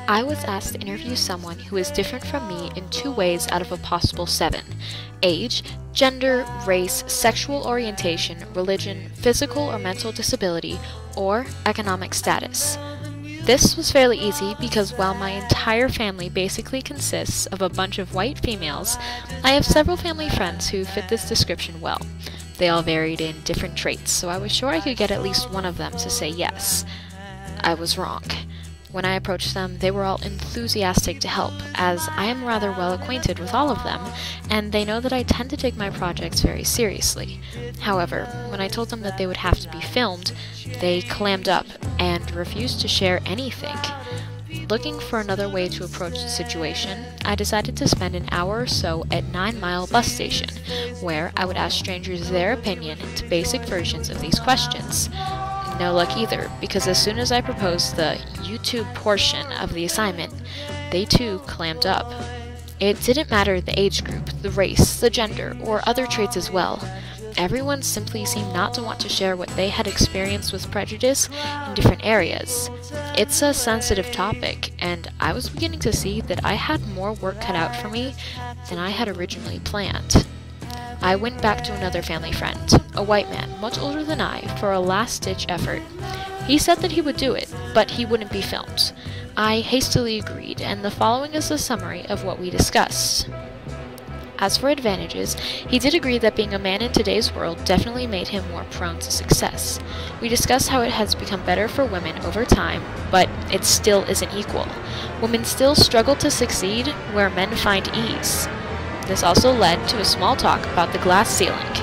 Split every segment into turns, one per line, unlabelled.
I was asked to interview someone who is different from me in 2 ways out of a possible 7: age, gender, race, sexual orientation, religion, physical or mental disability, or economic status. This was fairly easy because while my entire family basically consists of a bunch of white females, I have several family friends who fit this description well. They all varied in different traits, so I was sure I could get at least one of them to say yes. I was wrong. When I approached them, they were all enthusiastic to help, as I am rather well acquainted with all of them, and they know that I tend to take my projects very seriously. However, when I told them that they would have to be filmed, they clammed up and refused to share anything. Looking for another way to approach the situation, I decided to spend an hour or so at 9 Mile bus station, where I would ask strangers their opinion to basic versions of these questions. No luck either, because as soon as I proposed the YouTube portion of the assignment, they too clammed up. It didn't matter the age group, the race, the gender, or other traits as well. Everyone simply seemed not to want to share what they had experienced with prejudice in different areas. It's a sensitive topic, and I was beginning to see that I had more work cut out for me than I had originally planned. I went back to another family friend, a white man, much older than I, for a last-ditch effort. He said that he would do it, but he wouldn't be filmed. I hastily agreed, and the following is a summary of what we discussed. As for advantages, he did agree that being a man in today's world definitely made him more prone to success. We discussed how it has become better for women over time, but it still isn't equal. Women still struggle to succeed where men find ease. This also led to a small talk about the glass ceiling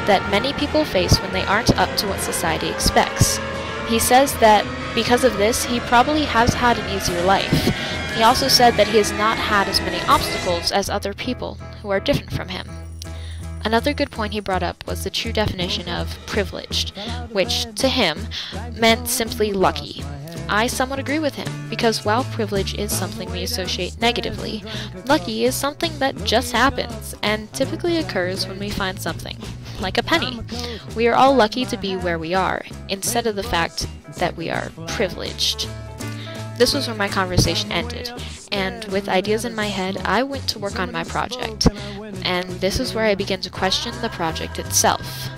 that many people face when they aren't up to what society expects. He says that because of this, he probably has had an easier life. He also said that he has not had as many obstacles as other people who are different from him. Another good point he brought up was the true definition of privileged, which, to him, meant simply lucky. I somewhat agree with him, because while privilege is something we associate negatively, lucky is something that just happens, and typically occurs when we find something, like a penny. We are all lucky to be where we are, instead of the fact that we are privileged. This was where my conversation ended, and with ideas in my head, I went to work on my project, and this is where I began to question the project itself.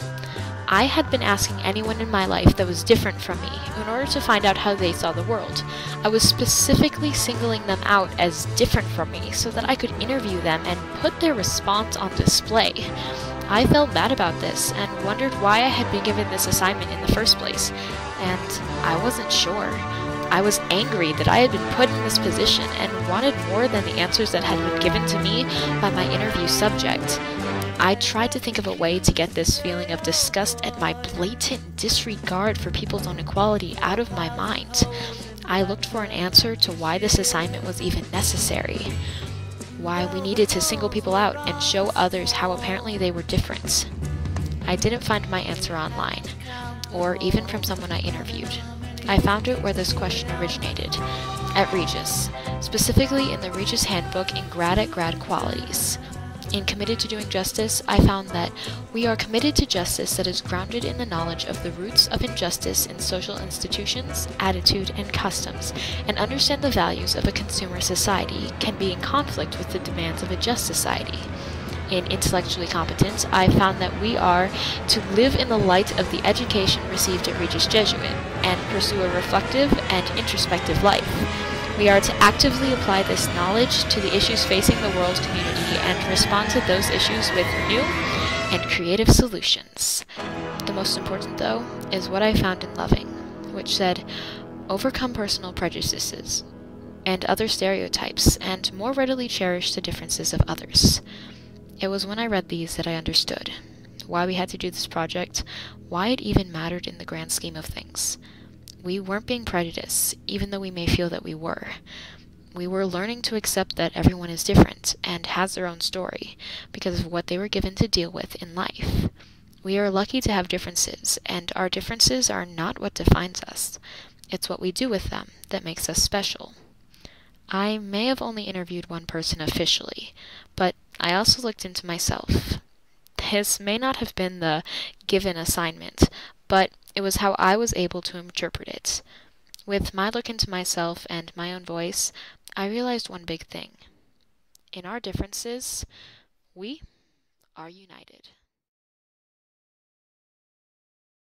I had been asking anyone in my life that was different from me in order to find out how they saw the world. I was specifically singling them out as different from me so that I could interview them and put their response on display. I felt bad about this and wondered why I had been given this assignment in the first place, and I wasn't sure. I was angry that I had been put in this position and wanted more than the answers that had been given to me by my interview subject. I tried to think of a way to get this feeling of disgust at my blatant disregard for people's own equality out of my mind. I looked for an answer to why this assignment was even necessary, why we needed to single people out and show others how apparently they were different. I didn't find my answer online, or even from someone I interviewed. I found it where this question originated, at Regis, specifically in the Regis Handbook in Grad at Grad Qualities. In Committed to Doing Justice, I found that we are committed to justice that is grounded in the knowledge of the roots of injustice in social institutions, attitude, and customs, and understand the values of a consumer society can be in conflict with the demands of a just society. In Intellectually Competent, I found that we are to live in the light of the education received at Regis Jesuit and pursue a reflective and introspective life. We are to actively apply this knowledge to the issues facing the world community and respond to those issues with new and creative solutions. The most important, though, is what I found in Loving, which said, overcome personal prejudices and other stereotypes, and more readily cherish the differences of others. It was when I read these that I understood why we had to do this project, why it even mattered in the grand scheme of things. We weren't being prejudiced, even though we may feel that we were. We were learning to accept that everyone is different and has their own story because of what they were given to deal with in life. We are lucky to have differences, and our differences are not what defines us. It's what we do with them that makes us special. I may have only interviewed one person officially, but I also looked into myself. This may not have been the given assignment, but it was how I was able to interpret it. With my look into myself and my own voice, I realized one big thing. In our differences, we are united.